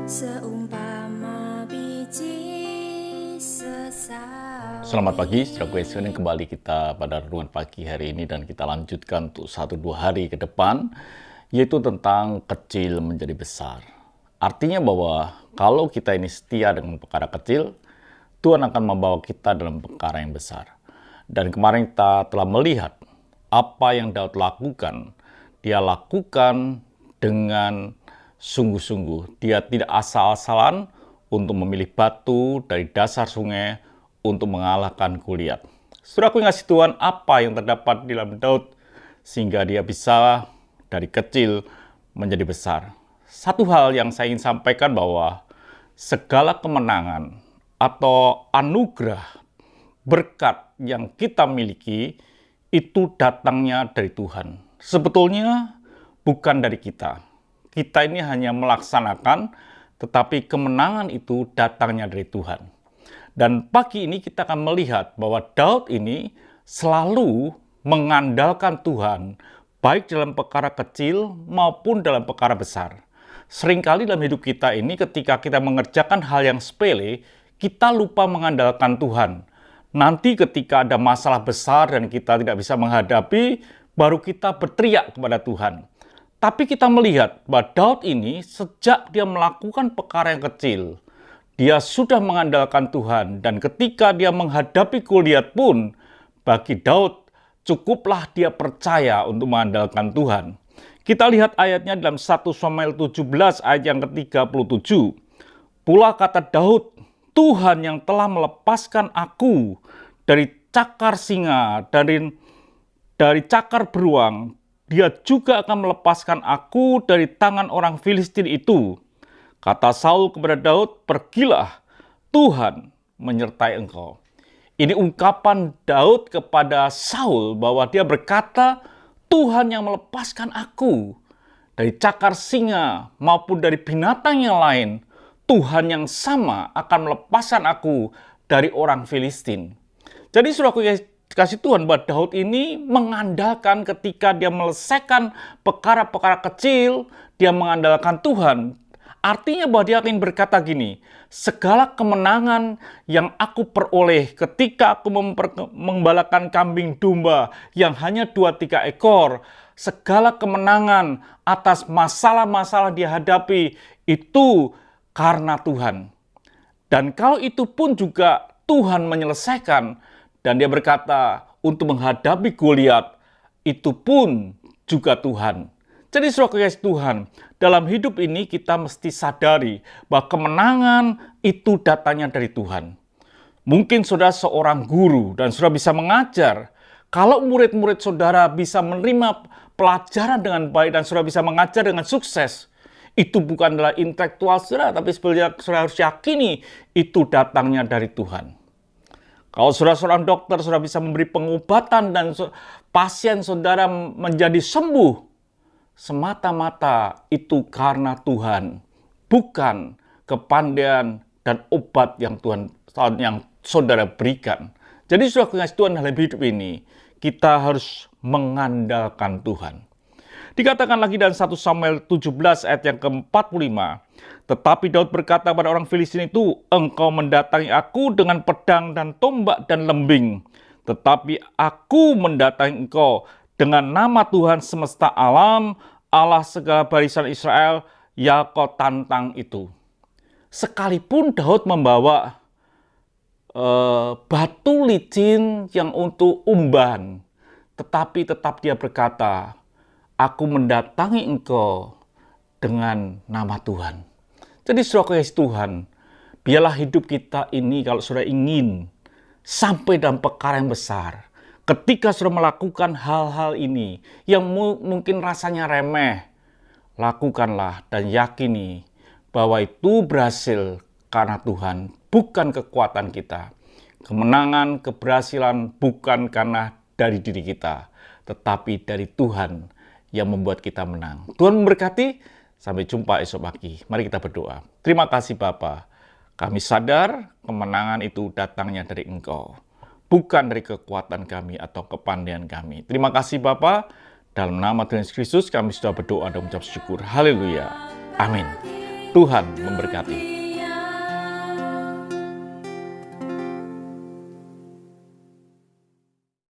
Seumpama biji sesawi. Selamat pagi, saudara Kristen. Kembali kita pada renungan pagi hari ini dan kita lanjutkan untuk 1-2 hari ke depan, yaitu tentang kecil menjadi besar. Artinya bahwa kalau kita ini setia dengan perkara kecil, Tuhan akan membawa kita dalam perkara yang besar. Dan kemarin kita telah melihat apa yang Daud lakukan. Dia lakukan dengan sungguh-sungguh. Dia tidak asal-asalan untuk memilih batu dari dasar sungai untuk mengalahkan Goliat. Saudaraku yang kasih Tuhan, apa yang terdapat di dalam Daud sehingga dia bisa dari kecil menjadi besar? Satu hal yang saya ingin sampaikan bahwa segala kemenangan atau anugerah berkat yang kita miliki itu datangnya dari Tuhan. Sebetulnya bukan dari kita. Kita ini hanya melaksanakan, tetapi kemenangan itu datangnya dari Tuhan. Dan pagi ini kita akan melihat bahwa Daud ini selalu mengandalkan Tuhan, baik dalam perkara kecil maupun dalam perkara besar. Seringkali dalam hidup kita ini ketika kita mengerjakan hal yang sepele, kita lupa mengandalkan Tuhan. Nanti ketika ada masalah besar dan kita tidak bisa menghadapi, baru kita berteriak kepada Tuhan. Tapi kita melihat bahwa Daud ini sejak dia melakukan perkara yang kecil, dia sudah mengandalkan Tuhan. Dan ketika dia menghadapi Goliat pun, bagi Daud cukuplah dia percaya untuk mengandalkan Tuhan. Kita lihat ayatnya dalam 1 Samuel 17 ayat yang ke-37. Pula kata Daud, Tuhan yang telah melepaskan aku dari cakar singa, dari cakar beruang, dia juga akan melepaskan aku dari tangan orang Filistin itu. Kata Saul kepada Daud, pergilah, Tuhan menyertai engkau. Ini ungkapan Daud kepada Saul bahwa dia berkata, Tuhan yang melepaskan aku dari cakar singa maupun dari binatang yang lain. Tuhan yang sama akan melepaskan aku dari orang Filistin. Jadi saudaraku kasih Tuhan, bahwa Daud ini mengandalkan ketika dia menyelesaikan perkara-perkara kecil, dia mengandalkan Tuhan. Artinya bahwa dia ingin berkata gini, segala kemenangan yang aku peroleh ketika aku mengembalakan kambing domba yang hanya 2-3 ekor, segala kemenangan atas masalah-masalah dia hadapi itu karena Tuhan. Dan kalau itu pun juga Tuhan menyelesaikan, dan dia berkata, untuk menghadapi Goliat, itu pun juga Tuhan. Jadi saudara kasih Tuhan, dalam hidup ini kita mesti sadari bahwa kemenangan itu datangnya dari Tuhan. Mungkin saudara seorang guru dan saudara bisa mengajar. Kalau murid-murid saudara bisa menerima pelajaran dengan baik dan saudara bisa mengajar dengan sukses, itu bukan adalah intelektual saudara, tapi sebenarnya saudara harus yakini itu datangnya dari Tuhan. Kalau saudara seorang dokter, saudara bisa memberi pengobatan dan pasien saudara menjadi sembuh, semata-mata itu karena Tuhan, bukan kepandaian dan obat yang saudara berikan. Jadi saudara kasih Tuhan dalam hidup ini, kita harus mengandalkan Tuhan. Dikatakan lagi dalam 1 Samuel 17 ayat yang ke-45. Tetapi Daud berkata pada orang Filistin itu, engkau mendatangi aku dengan pedang dan tombak dan lembing. Tetapi aku mendatangi engkau dengan nama Tuhan semesta alam, Allah segala barisan Israel, ya kau tantang itu. Sekalipun Daud membawa batu licin yang untuk umban, tetapi tetap dia berkata, aku mendatangi engkau dengan nama Tuhan. Jadi saudara kasih Tuhan, biarlah hidup kita ini kalau saudara ingin sampai dalam perkara yang besar. Ketika saudara melakukan hal-hal ini yang mungkin rasanya remeh, lakukanlah dan yakini bahwa itu berhasil karena Tuhan, bukan kekuatan kita. Kemenangan, keberhasilan bukan karena dari diri kita, tetapi dari Tuhan yang membuat kita menang. Tuhan memberkati. Sampai jumpa esok pagi. Mari kita berdoa. Terima kasih Bapa. Kami sadar kemenangan itu datangnya dari Engkau, bukan dari kekuatan kami atau kepandaian kami. Terima kasih Bapa. Dalam nama Tuhan Yesus Kristus kami sudah berdoa dan mengucap syukur. Haleluya. Amin. Tuhan memberkati.